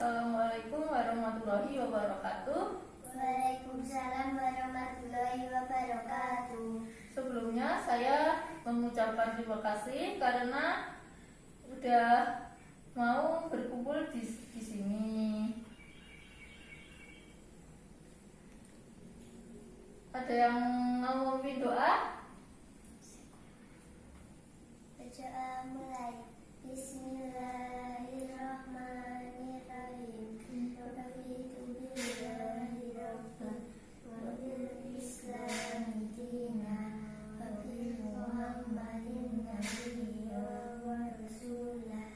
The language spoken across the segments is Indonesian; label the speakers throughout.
Speaker 1: Assalamualaikum warahmatullahi wabarakatuh.
Speaker 2: Waalaikumsalam warahmatullahi wabarakatuh.
Speaker 1: Sebelumnya saya mengucapkan terima kasih karena udah mau berkumpul di sini. Ada yang mau memimpin doa?
Speaker 2: Berdoa mulai. Bismillahirrahmanirrahim. Raditu billahi rabban wa bil islami dinan wa bi Muhammadin nabiyyan wa rasulah.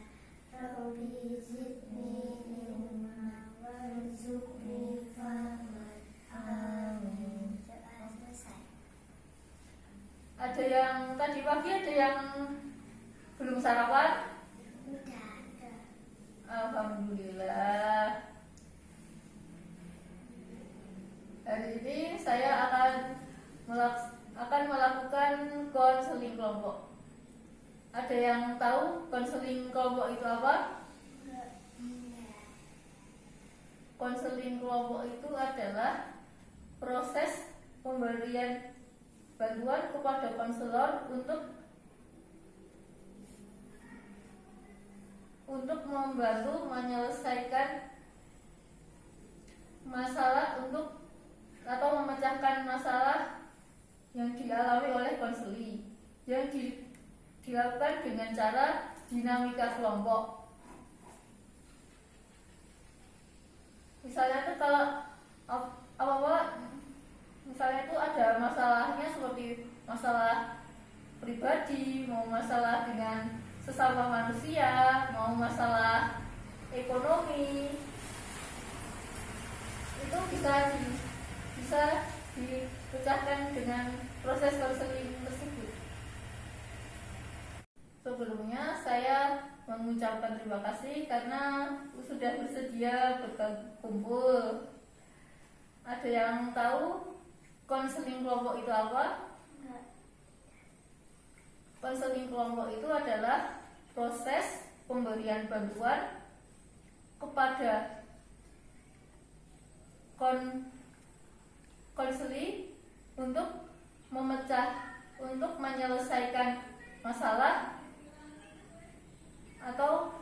Speaker 2: Rabbi zidni ilma warzuqni fahman. Amin. Doa selesai.
Speaker 1: Ada yang tadi pagi ada yang belum sarapan?
Speaker 2: Udah.
Speaker 1: Alhamdulillah. Hari ini saya akan melakukan konseling kelompok. Ada yang tahu konseling kelompok itu apa? Konseling kelompok itu adalah proses pemberian bantuan kepada konselor untuk membantu menyelesaikan masalah atau memecahkan masalah yang dialami oleh konseli yang dilakukan dengan cara dinamika kelompok. Misalnya itu kalau misalnya itu ada masalahnya seperti masalah pribadi, mau masalah dengan sesama manusia, mau masalah ekonomi, itu bisa dipecahkan dengan proses konseling tersebut. Sebelumnya saya mengucapkan terima kasih karena sudah bersedia berkumpul. Ada yang tahu konseling kelompok itu apa? Konseling kelompok itu adalah proses pemberian bantuan kepada konseli untuk menyelesaikan masalah atau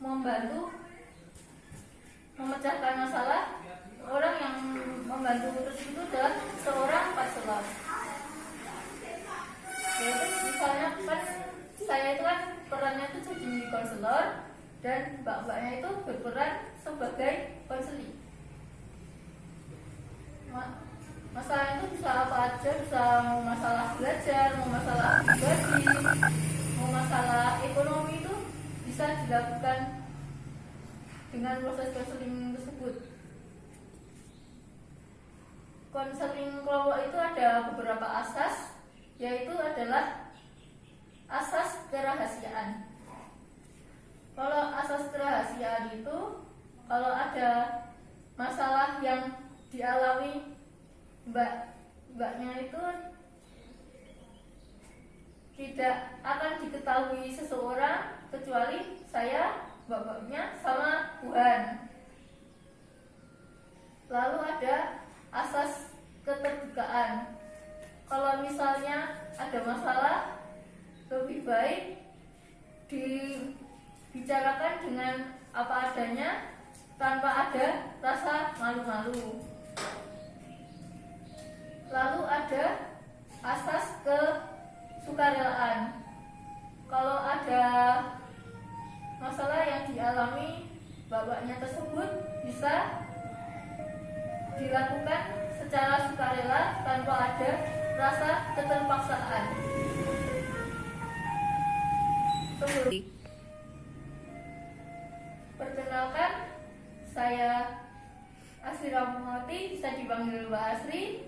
Speaker 1: membantu memecahkan masalah. Orang yang membantu itu adalah seorang konselor. Yaitu misalnya kan saya itu kan perannya itu jadi konselor dan mbak-mbaknya itu berperan sebagai konseli. Masalah itu bisa apa aja, bisa mau masalah belajar, mau masalah pribadi, mau masalah ekonomi, itu bisa dilakukan dengan proses konseling tersebut. Konseling kelompok itu ada beberapa asas, yaitu adalah asas kerahasiaan. Kalau asas kerahasiaan itu, kalau ada masalah yang dialami mbaknya itu tidak akan diketahui seseorang kecuali saya, mbaknya, sama Tuhan. Lalu ada asas keterbukaan. Kalau misalnya ada masalah, lebih baik dibicarakan dengan apa adanya tanpa ada rasa malu-malu. Lalu ada asas kesukarelaan. Kalau ada masalah yang dialami bapaknya tersebut, bisa dilakukan secara sukarela tanpa ada rasa keterpaksaan. Perkenalkan, saya Asri Ramawati, bisa dipanggil Mbak Asri.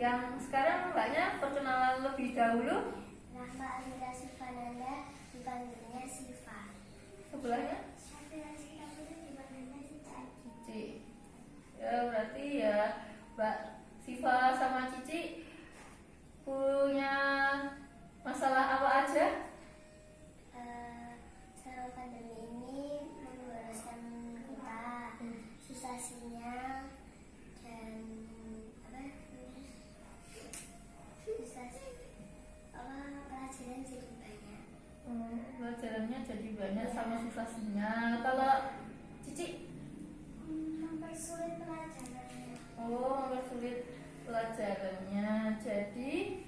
Speaker 1: Yang sekarang mbaknya perkenalan lebih dahulu.
Speaker 2: Nama Amira Sifananda, dipanggilnya Siva.
Speaker 1: Sebelahnya
Speaker 2: Syafira Sitapuri, dipanggilnya
Speaker 1: Cici. Ya berarti ya Mbak Siva sama Cici punya masalah apa aja?
Speaker 2: Selama pandemi ini
Speaker 1: organisasinya. Kalau Cici?
Speaker 2: Mempersulit pelajarannya.
Speaker 1: Oh, mempersulit pelajarannya. Jadi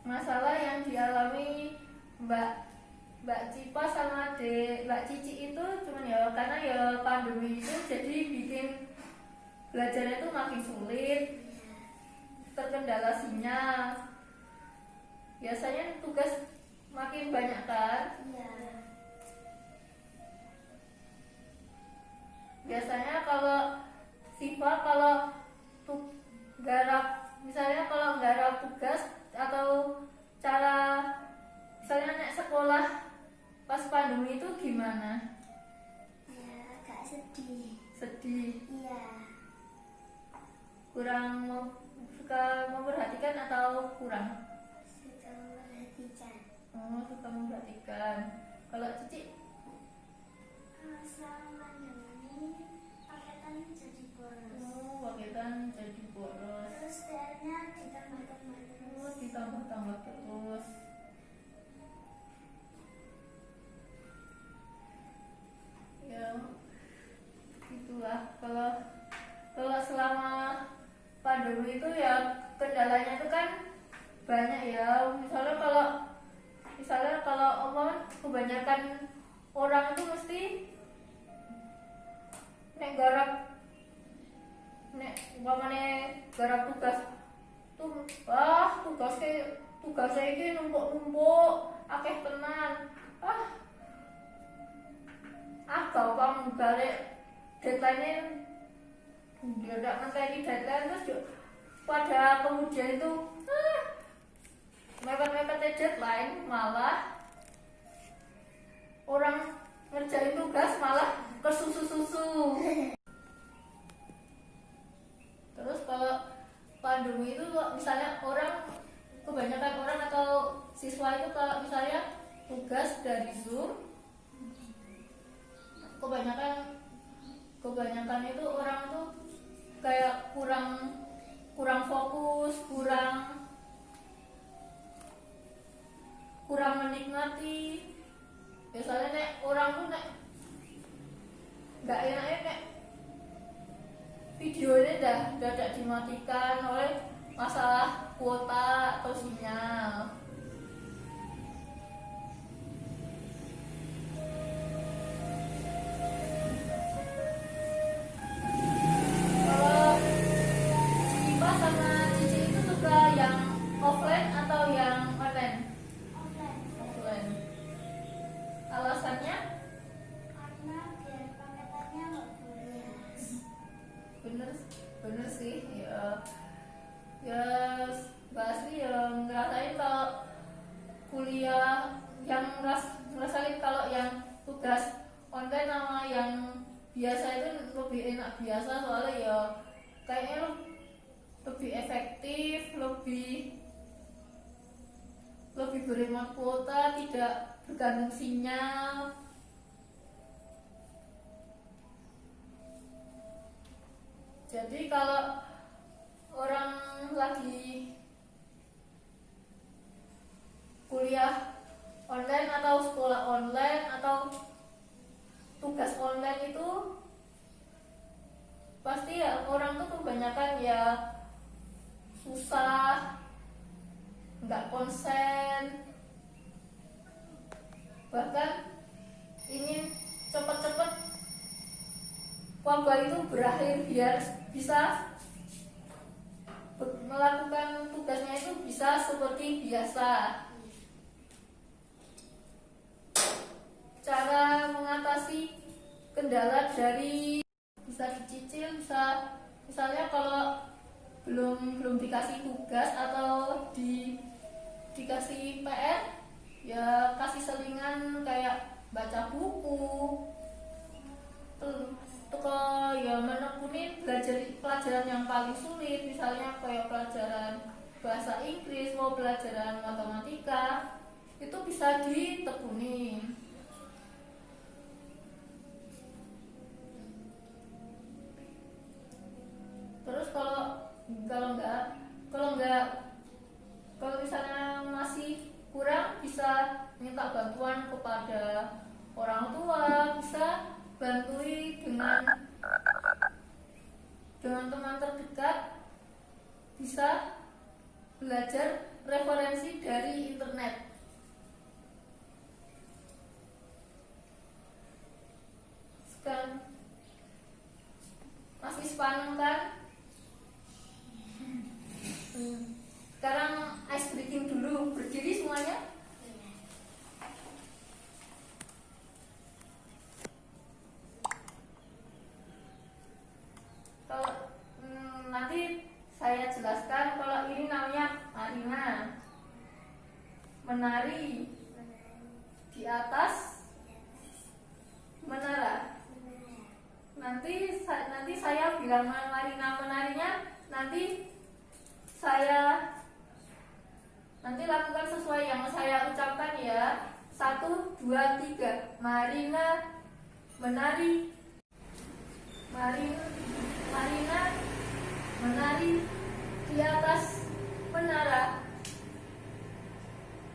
Speaker 1: masalah yang dialami Mbak Cipa sama Mbak Cici itu cuman ya karena ya pandemi itu jadi bikin belajarnya itu makin sulit, terkendala sinyal. Biasanya tugas makin banyak kan?
Speaker 2: Iya.
Speaker 1: Biasanya kalau Siva kalau misalnya kalau garap tugas atau cara misalnya naik sekolah pas pandemi itu gimana?
Speaker 2: Ya, agak sedih.
Speaker 1: Sedih,
Speaker 2: Iya.
Speaker 1: kurang suka memperhatikan atau kurang?
Speaker 2: Suka memperhatikan.
Speaker 1: Oh, suka memperhatikan. Kalau Cici?
Speaker 2: Selama pandemi paketan jadi boros.
Speaker 1: Oh, paketan jadi boros.
Speaker 2: Terus PR-nya ditambah-tambah
Speaker 1: Oh,
Speaker 2: terus.
Speaker 1: ditambah-tambah terus. Ya, itulah kalau selama pandemi itu ya kendalanya itu kan banyak ya. Misalnya kalau kebanyakan orang itu mesti nek garap tugas tuh, tugasnya ini numpuk akeh tenan. Gampang balik deadline-nya tidak ngenteni deadline terus pada kemudian itu mepet-mepetnya deadline malah orang ngerjain tugas malah kesusu-susu. Terus kalau pandemi itu misalnya kebanyakan orang atau siswa itu kalau misalnya tugas dari Zoom, kebanyakan itu orang tuh kayak kurang fokus, kurang menikmati. Biasanya orang tuh nggak enaknya videonya udah dimatikan oleh masalah kuota atau sinyal. Kalau Ipa sama Cici itu suka yang offline atau yang online?
Speaker 2: Offline.
Speaker 1: Offline. Alasannya?
Speaker 2: Karena biar paketannya nggak boros.
Speaker 1: Bener sih ya Mbak Asri ya ngerasain kalau kuliah yang ngerasain kalau yang tugas online sama yang biasa itu lebih enak biasa, soalnya ya kayaknya lebih efektif, lebih berhemat kuota, tidak bergantung sinyal. Jadi kalau orang lagi kuliah online atau sekolah online atau tugas online itu pasti ya orang tuh kebanyakan ya susah, nggak konsen, bahkan ingin cepet-cepet wabah itu berakhir biar bisa melakukan tugasnya itu bisa seperti biasa. Cara mengatasi kendala dari bisa dicicil, misalnya kalau belum dikasih tugas atau dikasih PR ya kasih selingan kayak baca buku, ya menekuni pelajaran yang paling sulit, misalnya kayak pelajaran bahasa Inggris mau pelajaran matematika itu bisa ditekuni. Terus kalau misalnya masih kurang bisa minta bantuan kepada orang tua, bisa bantui dengan teman terdekat, bisa belajar referensi dari internet. Sekarang masih sepaneng kan? Sekarang ice breaking dulu, berdiri semuanya. Kalau nanti saya jelaskan, kalau ini namanya Marina menari di atas menara. Nanti saya bilang Marina menarinya, nanti lakukan sesuai yang saya ucapkan ya. 1, 2, 3. Marina menari. Marina menari di atas menara.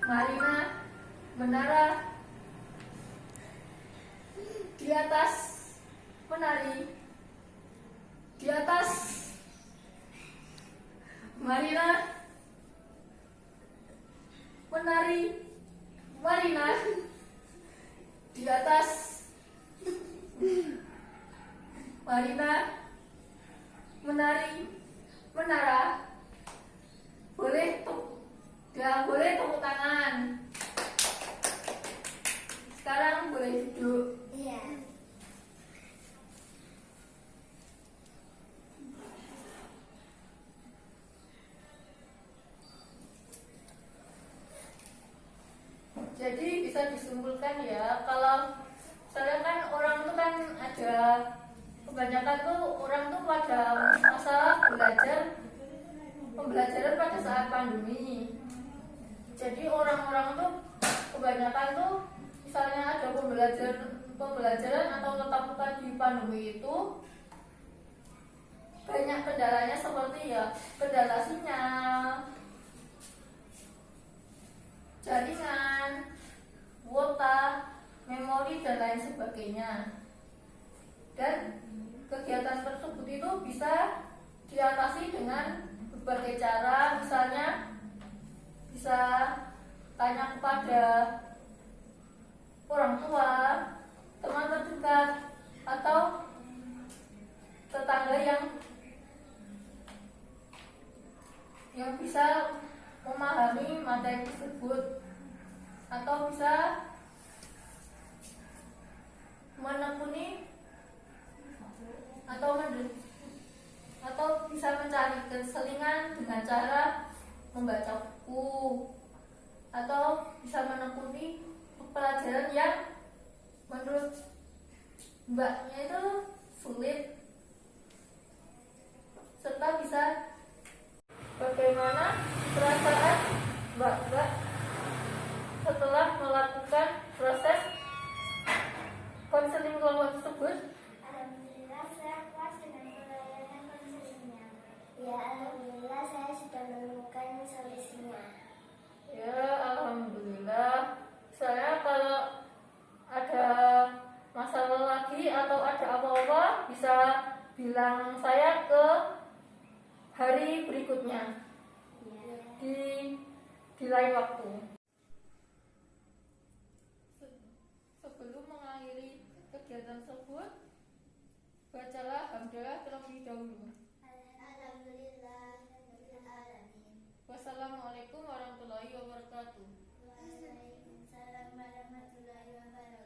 Speaker 1: Marina menara di atas menari. Di atas Marina menari. Marina di atas Marina menari menara. Boleh tepuk tangan. Sekarang boleh duduk.
Speaker 2: Iya.
Speaker 1: Jadi bisa disimpulkan ya, kalau misalnya kan orang itu kan ada kebanyakan tuh orang tuh pada masalah pembelajaran pada saat pandemi. Jadi orang-orang tuh kebanyakan tuh misalnya ada pembelajaran atau tatap muka di pandemi itu banyak kendalanya, seperti ya kendala sinyal, jaringan, kuota, memori, dan lain sebagainya. Dan kegiatan tersebut itu bisa diatasi dengan berbagai cara, misalnya bisa tanya kepada orang tua, teman terdekat, atau tetangga yang bisa memahami materi tersebut, atau bisa menekuni atau bisa mencari keselingan dengan cara membaca buku, atau bisa menekuni pelajaran yang menurut mbaknya itu sulit, serta bisa bagaimana perasaan mbak setelah melakukan proses konseling kelompok tersebut.
Speaker 2: Alhamdulillah saya puas dengan pelayanan konselingnya. Ya, alhamdulillah saya sudah menemukan solusinya.
Speaker 1: Ya, alhamdulillah. Saya kalau ada masalah lagi atau ada apa-apa bisa bilang saya ke hari berikutnya di lain waktu. Sebelum mengakhiri kegiatan tersebut, bacalah hamdalah terlebih dahulu.
Speaker 2: Alhamdulillah.
Speaker 1: Wassalamualaikum warahmatullahi wabarakatuh.
Speaker 2: Waalaikumsalam warahmatullahi wabarakatuh.